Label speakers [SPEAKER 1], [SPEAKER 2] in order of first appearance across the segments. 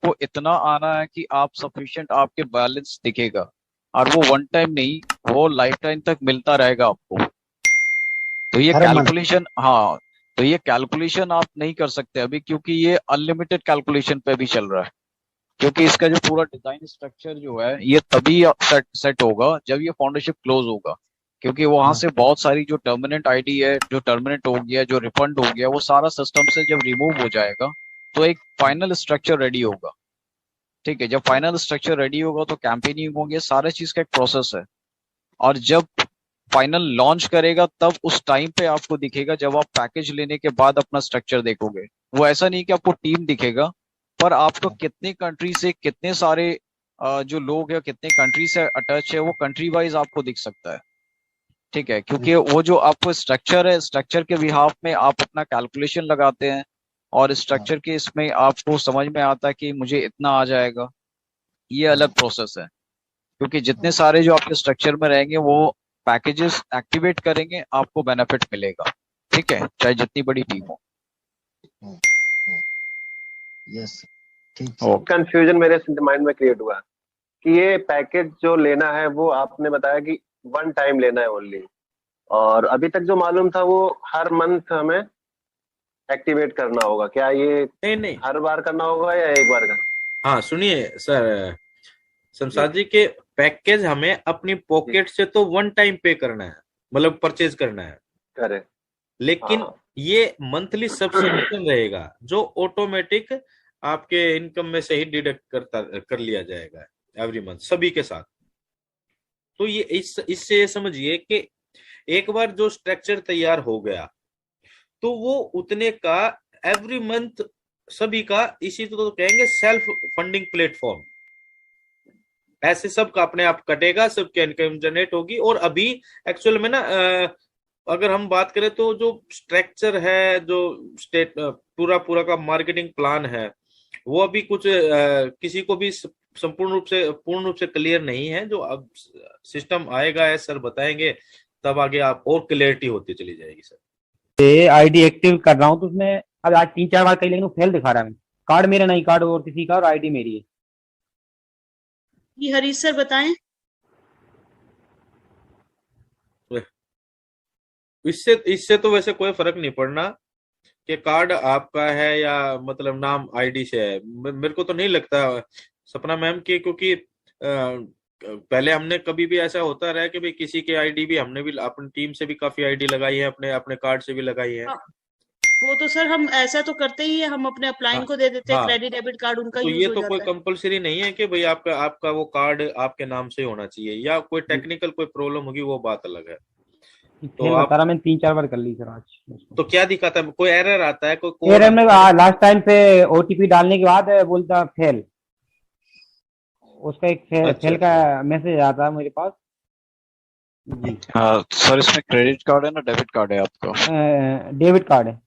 [SPEAKER 1] आपको इतना आना है कि आप सफिशिएंट आपके बैलेंस दिखेगा, और वो वन टाइम नहीं, वो लाइफ टाइम तक मिलता रहेगा आपको। तो ये
[SPEAKER 2] हर मंथ।
[SPEAKER 1] कैलकुलेशन, हाँ, तो ये कैलकुलेशन आप नहीं कर सकते अभी, क्योंकि ये अनलिमिटेड कैलकुलेशन पे भी चल रहा है। क्योंकि इसका जो पूरा डिजाइन स्ट्रक्चर जो है ये तभी सेट होगा जब ये फाउंडेशन क्लोज होगा। क्योंकि वहां
[SPEAKER 2] हाँ
[SPEAKER 1] से बहुत सारी जो टर्मिनेंट आईडी है, जो टर्मिनेट हो गया, जो रिफंड हो गया, वो सारा सिस्टम से जब रिमूव हो जाएगा तो एक फाइनल स्ट्रक्चर रेडी होगा। ठीक है, जब फाइनल स्ट्रक्चर रेडी होगा तो कैंपेनिंग होगी, सारे चीज का एक प्रोसेस है। और जब फाइनल लॉन्च करेगा तब उस टाइम पे आपको दिखेगा, जब आप पैकेज लेने के बाद अपना स्ट्रक्चर देखोगे। वो ऐसा नहीं कि आपको टीम दिखेगा, पर आपको कितने कंट्री से कितने सारे जो लोग हैं, कितने कंट्री से अटैच है, वो कंट्री वाइज आपको दिख सकता है। ठीक है, क्योंकि वो जो आपको स्ट्रक्चर है, स्ट्रक्चर के बिहाफ में आप अपना कैलकुलेशन लगाते हैं, और
[SPEAKER 2] हाँ
[SPEAKER 1] स्ट्रक्चर के इसमें आपको समझ में आता है कि मुझे इतना आ जाएगा। ये अलग
[SPEAKER 2] हाँ
[SPEAKER 1] प्रोसेस है। क्योंकि जितने
[SPEAKER 2] हाँ
[SPEAKER 1] सारे जो आपके स्ट्रक्चर में रहेंगे वो पैकेजेस एक्टिवेट करेंगे, आपको बेनिफिट मिलेगा। ठीक है, चाहे जितनी बड़ी टीम हो।
[SPEAKER 2] हाँ हाँ। यस, ठीक सर।
[SPEAKER 1] ओके।
[SPEAKER 3] कंफ्यूजन मेरे माइंड में क्रिएट हुआ कि ये पैकेज जो लेना है वो आपने बताया कि वन टाइम लेना है ओनली, और अभी तक जो मालूम था वो हर मंथ हमें एक्टिवेट करना होगा। क्या ये
[SPEAKER 4] नहीं नहीं,
[SPEAKER 3] हर बार करना होगा या एक बार करना?
[SPEAKER 4] हाँ सुनिए सर,
[SPEAKER 3] जी
[SPEAKER 4] शमशाद जी के पैकेज हमें अपनी
[SPEAKER 3] जी।
[SPEAKER 4] पॉकेट से तो वन टाइम पे करना है, मतलब परचेज करना है।
[SPEAKER 3] करें।
[SPEAKER 4] लेकिन
[SPEAKER 3] हाँ
[SPEAKER 4] ये मंथली सब्सक्रिप्शन रहेगा जो ऑटोमेटिक आपके इनकम में से ही डिडक्ट कर लिया जाएगा एवरी मंथ सभी के साथ। तो ये इससे ये समझिए कि एक बार जो स्ट्रक्चर तैयार हो गया तो वो उतने का एवरी मंथ सभी का, इसी तो कहेंगे सेल्फ फंडिंग प्लेटफॉर्म। ऐसे सबका अपने आप कटेगा, सबके इनकम जनरेट होगी। और अभी एक्चुअल में ना अगर हम बात करें तो जो स्ट्रक्चर है, जो स्टेट पूरा पूरा का मार्केटिंग प्लान है, वो अभी कुछ किसी को भी संपूर्ण रूप से पूर्ण रूप से क्लियर नहीं है। जो अब सिस्टम आएगा है सर बताएंगे, तब आगे आप और क्लियरिटी होती चली जाएगी सर।
[SPEAKER 5] ये आईडी एक्टिव कर रहा हूँ तो उसमें अब आज 3-4 बार कई, लेकिन फेल दिखा रहा है। कार्ड मेरा नहीं, कार्ड और किसी का, और आईडी मेरी है।
[SPEAKER 6] जी हरीश सर बताएं।
[SPEAKER 4] इससे इससे तो वैसे कोई फर्क नहीं पड़ना कि कार्ड आपका है या मतलब नाम आईडी से है। मेरे को तो नहीं लगता सपना मैम की, क्योंकि पहले हमने कभी भी ऐसा होता रहा है कि भाई किसी के आईडी भी, हमने भी अपनी टीम से भी काफी आईडी लगाई है, अपने अपने कार्ड से भी लगाई है।
[SPEAKER 6] हाँ, वो तो सर हम ऐसा तो करते ही है, हम अपने
[SPEAKER 4] हाँ
[SPEAKER 6] अपलाइन को दे देते हैं,
[SPEAKER 4] हाँ।
[SPEAKER 6] क्रेडिट डेबिट कार्ड उनका
[SPEAKER 4] तो
[SPEAKER 6] यूज
[SPEAKER 4] ये
[SPEAKER 6] हो
[SPEAKER 4] तो कोई
[SPEAKER 6] जाता है।
[SPEAKER 4] कंपलसरी नहीं है कि भाई आपका आपका वो कार्ड आपके नाम से होना चाहिए, या कोई टेक्निकल कोई प्रॉब्लम होगी वो बात अलग है। तो
[SPEAKER 5] फेल बता
[SPEAKER 4] आप,
[SPEAKER 5] रहा, मैंने 3-4 बार कर ली सर आज उसको।
[SPEAKER 4] तो क्या दिखाता है, कोई एरर आता है, कोई
[SPEAKER 5] फिर
[SPEAKER 4] कोड
[SPEAKER 5] हमने
[SPEAKER 4] आता है?
[SPEAKER 5] लास्ट टाइम से ओटीपी डालने के बाद बोलता फेल। उसका एक
[SPEAKER 4] अच्छा
[SPEAKER 5] फेल का
[SPEAKER 4] अच्छा।
[SPEAKER 5] मैसेज आता है मेरे पास। जी।
[SPEAKER 1] हाँ सर, इसमें क्रेडिट कार्ड है ना डेबिट कार्ड है आपका?
[SPEAKER 5] डेबिट कार्ड है।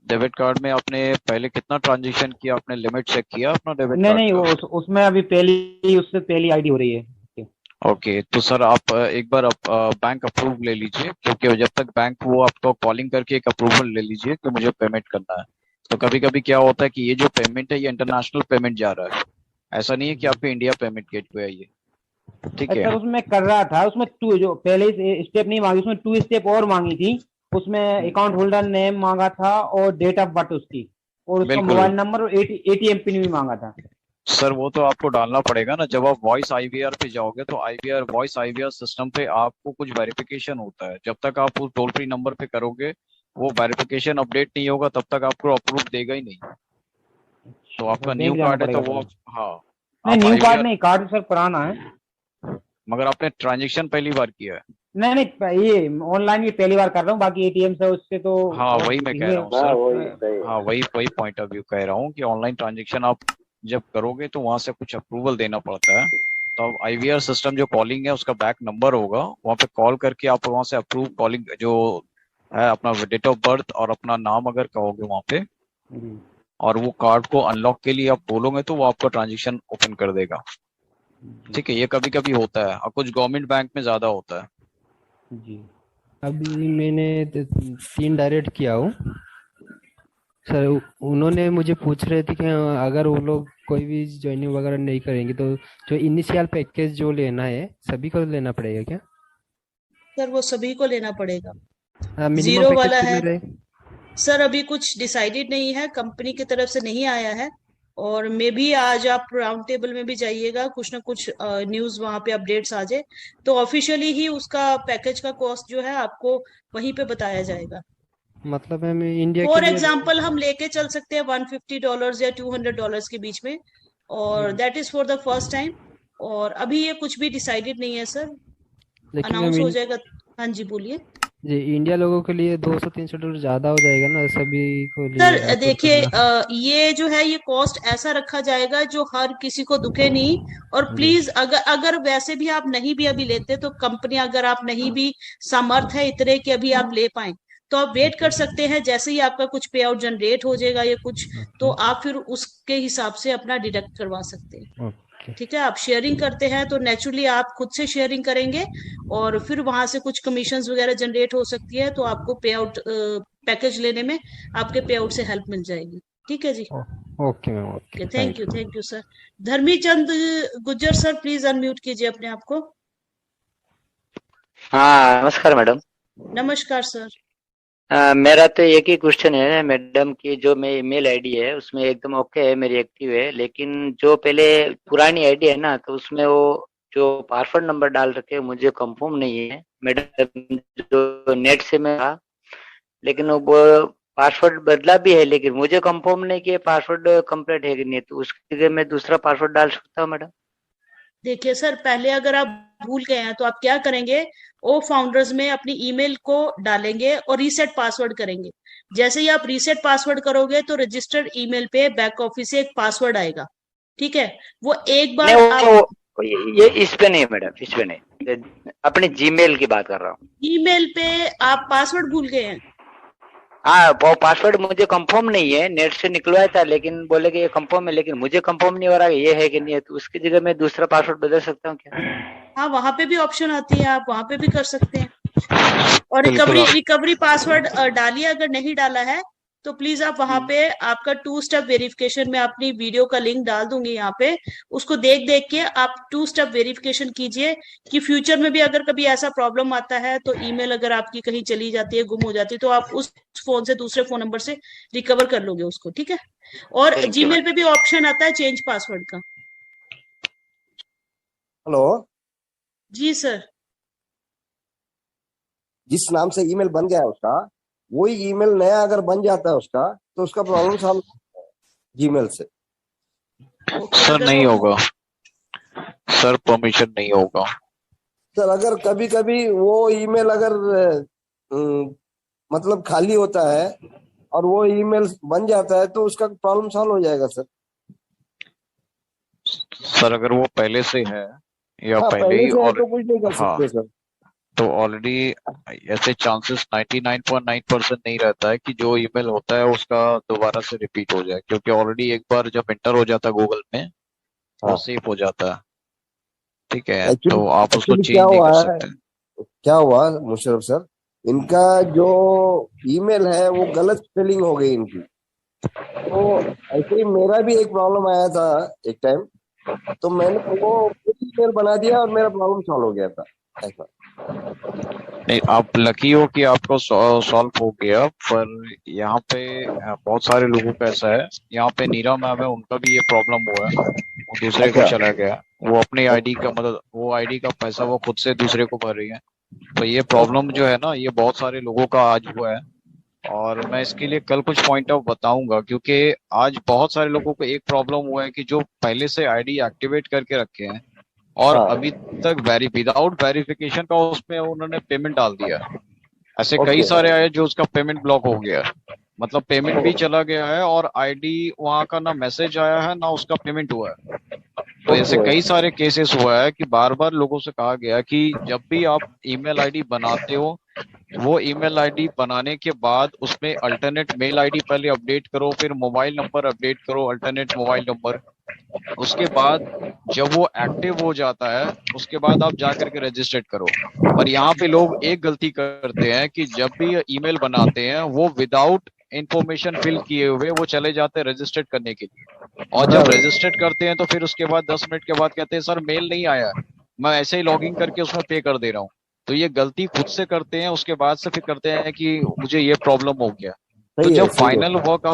[SPEAKER 1] डेबिट कार्ड में आपने पहले कितना ट्रांजेक्शन किया, आपने लिमिट चेक किया अपना डेबिट
[SPEAKER 5] नहीं
[SPEAKER 1] कार्ड
[SPEAKER 5] नहीं,
[SPEAKER 1] का?
[SPEAKER 5] उसमें अभी पहली, उससे पहली आईडी हो रही है।
[SPEAKER 1] ओके, तो सर आप एक बार बैंक अप्रूव ले लीजिए, क्योंकि जब तक बैंक वो आपको कॉलिंग करके एक अप्रूवल ले लीजिए कि मुझे पेमेंट करना है। तो कभी कभी क्या होता है कि ये जो पेमेंट है ये इंटरनेशनल पेमेंट जा रहा है, ऐसा नहीं है कि आपके इंडिया पेमेंट गेटवे है ये। ठीक है।
[SPEAKER 5] सर उसमें कर रहा था, उसमें टू जो पहले स्टेप नहीं मांगी, उसमें 2 स्टेप और मांगी थी। उसमें अकाउंट होल्डर नेम मांगा था और डेट ऑफ बर्थ उसकी, और उसका
[SPEAKER 1] बिल्कुल
[SPEAKER 5] मोबाइल नंबर और एटीएम पिन भी मांगा था।
[SPEAKER 1] सर, वो तो आपको डालना पड़ेगा ना। जब आप वॉइस आईवीआर पे जाओगे तो आईवीआर वॉइस आईवीआर सिस्टम पे आपको कुछ वेरिफिकेशन होता है। जब तक आप उस टोल फ्री नंबर पे करोगे, वो वेरिफिकेशन अपडेट नहीं होगा तब तक आपको अप्रूव देगा ही नहीं। तो
[SPEAKER 5] सर
[SPEAKER 1] आपका न्यू
[SPEAKER 5] बैंक जाना
[SPEAKER 1] कार्ड है तो
[SPEAKER 5] पड़ेगा
[SPEAKER 1] वो,
[SPEAKER 5] पहले।
[SPEAKER 1] हाँ,
[SPEAKER 5] नहीं,
[SPEAKER 1] आप
[SPEAKER 5] न्यू कार्ड
[SPEAKER 1] आईवीआर,
[SPEAKER 5] नहीं, कार्ड तो सर पुराना है।
[SPEAKER 1] मगर आपने ट्रांजेक्शन पहली बार किया है।
[SPEAKER 5] नहीं नहीं, ये ऑनलाइन ये पहली बार कर रहा हूँ, बाकी एटीएम से उससे तो।
[SPEAKER 1] हाँ
[SPEAKER 5] और
[SPEAKER 1] वही मैं कह
[SPEAKER 5] इसमें
[SPEAKER 1] रहा हूँ
[SPEAKER 3] हाँ
[SPEAKER 1] सर।
[SPEAKER 3] वही सही है।
[SPEAKER 1] हाँ वही वही पॉइंट ऑफ व्यू कह रहा हूँ कि ऑनलाइन ट्रांजेक्शन आप जब करोगे तो वहां से कुछ अप्रूवल देना पड़ता है। तो अब आईवीआर सिस्टम जो कॉलिंग है उसका बैक नंबर होगा, वहां पे कॉल करके आप वहां से अप्रूव कॉलिंग जो है अपना डेट ऑफ बर्थ और अपना नाम अगर कहोगे वहां पे,
[SPEAKER 5] जी
[SPEAKER 1] और वो कार्ड को अनलॉक के लिए आप बोलोगे तो वो आपका ट्रांजेक्शन ओपन कर देगा।
[SPEAKER 5] जी
[SPEAKER 1] ठीक है, ये कभी कभी होता है और कुछ गवर्नमेंट बैंक में ज्यादा होता है।
[SPEAKER 5] जी।
[SPEAKER 7] अभी मैंने 3 डायरेक्ट किया हूँ। सर उन्होंने मुझे पूछ रहे थे कि अगर वो लोग कोई भी ज्वाइनिंग वगैरह नहीं करेंगे तो जो इनिशियल पैकेज जो लेना है सभी को लेना पड़ेगा क्या?
[SPEAKER 6] सर वो सभी को लेना पड़ेगा।
[SPEAKER 7] मिनिमम
[SPEAKER 6] जीरो
[SPEAKER 7] पैकेज
[SPEAKER 6] वाला
[SPEAKER 7] कितना
[SPEAKER 6] है
[SPEAKER 7] रहे?
[SPEAKER 6] सर, अभी कुछ डिसाइडेड नहीं है, कंपनी की तरफ से नहीं आया है। और मे भी आज आप राउंड टेबल में भी जाइएगा, कुछ ना कुछ न्यूज वहां पे अपडेट्स आ जाए तो ऑफिशियली ही उसका पैकेज का कॉस्ट जो है आपको वहीं पे बताया जाएगा।
[SPEAKER 7] मतलब हम इंडिया के
[SPEAKER 6] फॉर
[SPEAKER 7] लिए
[SPEAKER 6] एग्जाम्पल हम लेके चल सकते हैं $150 या $200 के बीच में, और that is for the first time. और अभी ये कुछ भी डिसाइडेड नहीं है सर,
[SPEAKER 7] लेकिन
[SPEAKER 6] अनाउंस हो जाएगा। हाँ जी बोलिए।
[SPEAKER 7] जी इंडिया लोगों के लिए $200-300 ज्यादा हो जाएगा ना सभी को लिए
[SPEAKER 6] सर
[SPEAKER 7] अफोर्ड
[SPEAKER 6] देखिए,
[SPEAKER 7] करना।
[SPEAKER 6] ये जो है ये कॉस्ट ऐसा रखा जाएगा जो हर किसी को दुखे नहीं। और
[SPEAKER 7] जी
[SPEAKER 6] प्लीज अगर अगर वैसे भी आप नहीं भी अभी लेते तो कंपनी, अगर आप नहीं भी समर्थ है इतने कि अभी आप ले पाए, तो आप वेट कर सकते हैं। जैसे ही आपका कुछ पे आउट जनरेट हो जाएगा या कुछ, तो आप फिर उसके हिसाब से अपना डिडक्ट करवा सकते हैं।
[SPEAKER 7] ओके।
[SPEAKER 6] ठीक है, आप शेयरिंग करते हैं तो नेचुरली आप खुद से शेयरिंग करेंगे, और फिर वहां से कुछ कमीशंस वगैरह जनरेट हो सकती है, तो आपको पे आउट पैकेज लेने में आपके पे आउट से हेल्प मिल जाएगी। ठीक है जी।
[SPEAKER 7] Okay ma'am, okay,
[SPEAKER 6] thank
[SPEAKER 7] thank
[SPEAKER 6] you sir. Dharmi Chand Gujjar sir, please unmute कीजिए अपने आप को।
[SPEAKER 8] हाँ नमस्कार मैडम।
[SPEAKER 6] नमस्कार सर।
[SPEAKER 8] मेरा तो एक ही क्वेश्चन है मैडम की, जो मेरी ईमेल आईडी है उसमें एकदम ओके है, मेरी एक्टिव है, लेकिन जो पहले पुरानी आईडी है ना, तो उसमें वो जो पासवर्ड नंबर डाल रखे मुझे कंफर्म नहीं है मैडम। जो नेट से मैं था, लेकिन वो पासवर्ड बदला भी है, लेकिन मुझे कंफर्म नहीं कि पासवर्ड कंप्लीट है कि नहीं, तो उसके लिए मैं दूसरा पासवर्ड डाल सकता हूँ मैडम?
[SPEAKER 6] देखिए सर, पहले अगर आप भूल गए हैं तो आप क्या करेंगे, ओ फाउंडर्स में अपनी ईमेल को डालेंगे और रीसेट पासवर्ड करेंगे। जैसे ही आप रीसेट पासवर्ड करोगे तो रजिस्टर्ड ईमेल पे बैक ऑफिस से एक पासवर्ड आएगा। ठीक है, वो एक
[SPEAKER 8] नहीं
[SPEAKER 6] बार आप
[SPEAKER 8] ये इस पे नहीं मैडम, इस पे नहीं, अपने जीमेल की बात कर रहा हूँ।
[SPEAKER 6] ईमेल पे आप पासवर्ड भूल गए हैं।
[SPEAKER 8] हाँ वो पासवर्ड मुझे कंफर्म नहीं है, नेट से निकलवाया था, लेकिन बोले कि ये कंफर्म है, लेकिन मुझे कंफर्म नहीं हो रहा ये है कि नहीं है, तो उसकी जगह मैं दूसरा पासवर्ड बदल सकता हूँ क्या?
[SPEAKER 6] हाँ, वहां पे भी ऑप्शन आती है, आप वहां पे भी कर सकते हैं। और
[SPEAKER 1] बिल्कुल
[SPEAKER 6] रिकवरी पासवर्ड डालिए। अगर नहीं डाला है तो प्लीज आप वहां पे, आपका 2 स्टेप वेरिफिकेशन में अपनी वीडियो का लिंक डाल दूंगी यहाँ पे, उसको देख देख के आप 2 स्टेप वेरिफिकेशन कीजिए, कि फ्यूचर में भी अगर कभी ऐसा प्रॉब्लम आता है तो ईमेल अगर आपकी कहीं चली जाती है, गुम हो जाती है, तो आप उस फोन से दूसरे फोन नंबर से रिकवर कर लोगे उसको। ठीक है, और
[SPEAKER 8] Thank you,
[SPEAKER 6] जीमेल पे भी ऑप्शन आता है चेंज पासवर्ड का।
[SPEAKER 2] हेलो,
[SPEAKER 6] जी सर।
[SPEAKER 2] जिस नाम से ईमेल बन गया है उसका, वही ईमेल नया अगर बन जाता है उसका, तो उसका प्रॉब्लम सॉल्व जीमेल से।
[SPEAKER 1] सर नहीं होगा, सर परमिशन नहीं होगा।
[SPEAKER 2] सर अगर कभी कभी वो ईमेल अगर मतलब खाली होता है और वो ईमेल बन जाता है, तो उसका प्रॉब्लम सॉल्व हो जाएगा सर।
[SPEAKER 1] सर अगर वो पहले से है या
[SPEAKER 2] हाँ,
[SPEAKER 1] पहले ही
[SPEAKER 2] से है
[SPEAKER 1] और
[SPEAKER 2] तो कुछ नहीं कर
[SPEAKER 1] हाँ
[SPEAKER 2] सकते सर।
[SPEAKER 1] तो ऑलरेडी ऐसे चांसेस 99.9% नहीं रहता है कि जो ईमेल होता है उसका दोबारा से रिपीट हो जाए, क्योंकि ऑलरेडी एक बार जब एंटर हो जाता है गूगल में वो
[SPEAKER 2] हाँ,
[SPEAKER 1] सेव हो जाता है। ठीक है,
[SPEAKER 2] एक्चुअली
[SPEAKER 1] तो आप उसको
[SPEAKER 2] एक्चुअली
[SPEAKER 1] चेंज नहीं कर सकते।
[SPEAKER 2] क्या हुआ मुशर्रफ सर, इनका जो ईमेल है वो गलत स्पेलिंग हो गई इनकी। तो ऐसे ही मेरा भी एक प्रॉब्लम आया था एक टाइम, तो मैंने वो ईमेल बना दिया और मेरा प्रॉब्लम सॉल्व हो गया था ऐसा।
[SPEAKER 1] नहीं, आप लकी हो कि आपको सॉल्व हो गया, पर यहाँ पे बहुत सारे लोगों का ऐसा है। यहाँ पे नीरा मैम है, उनका भी ये प्रॉब्लम हुआ है, वो दूसरे को चला गया, वो अपनी आईडी का मतलब वो आईडी का पैसा वो खुद से दूसरे को भर रही है। तो ये प्रॉब्लम जो है ना, ये बहुत सारे लोगों का आज हुआ है, और मैं इसके लिए कल कुछ पॉइंट ऑफ बताऊंगा, क्योंकि आज बहुत सारे लोगों को एक प्रॉब्लम हुआ है कि जो पहले से आईडी एक्टिवेट करके रखे हैं और
[SPEAKER 2] हाँ।
[SPEAKER 1] अभी तक विदाउट वेरिफिकेशन का उसमें उन्होंने पेमेंट डाल दिया। ऐसे कई
[SPEAKER 2] ओके।
[SPEAKER 1] सारे आए जो उसका पेमेंट ब्लॉक हो गया, मतलब पेमेंट भी चला गया है और आईडी वहां का ना मैसेज आया है ना उसका पेमेंट हुआ है। तो ऐसे
[SPEAKER 2] ओके।
[SPEAKER 1] कई सारे केसेस हुआ है कि बार बार लोगों से कहा गया कि जब भी आप ईमेल आईडी बनाते हो, वो ईमेल आईडी बनाने के बाद उसमें अल्टरनेट मेल आईडी पहले अपडेट करो, फिर मोबाइल नंबर अपडेट करो, अल्टरनेट मोबाइल नंबर। उसके बाद जब वो एक्टिव हो जाता है उसके बाद आप जाकर के रजिस्टर्ड करो। पर यहाँ पे लोग एक गलती करते हैं कि जब भी ईमेल बनाते हैं वो विदाउट इंफॉर्मेशन फिल किए हुए वो चले जाते हैं रजिस्टर्ड करने के लिए, और जब
[SPEAKER 2] बराबर।
[SPEAKER 1] रजिस्टर्ड करते हैं तो फिर उसके बाद 10 मिनट के बाद कहते हैं सर मेल नहीं आया, मैं ऐसे ही लॉगिन करके उसमें पे कर दे रहा हूँ। तो ये गलती खुद से करते हैं, उसके बाद से फिर करते हैं कि मुझे ये प्रॉब्लम हो गया। तो
[SPEAKER 2] सही है,
[SPEAKER 1] जब
[SPEAKER 2] सही है।
[SPEAKER 1] फाइनल वर्क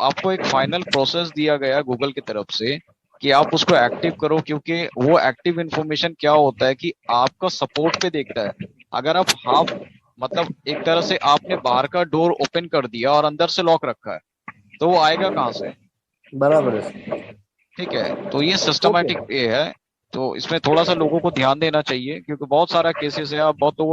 [SPEAKER 1] आपको एक फाइनल प्रोसेस दिया गया गूगल की तरफ से कि आप उसको एक्टिव करो, क्योंकि वो एक्टिव इंफॉर्मेशन क्या होता है कि आपका सपोर्ट पे देखता है। अगर आप हाफ मतलब एक तरह से आपने बाहर का डोर ओपन कर दिया और अंदर से लॉक रखा है, तो वो आएगा कहाँ से?
[SPEAKER 2] बराबर है।
[SPEAKER 1] ठीक है, तो ये सिस्टमेटिक वे है। तो इसमें थोड़ा सा लोगों को ध्यान देना चाहिए, क्योंकि बहुत सारा केसेस है, आप बहुत लोगों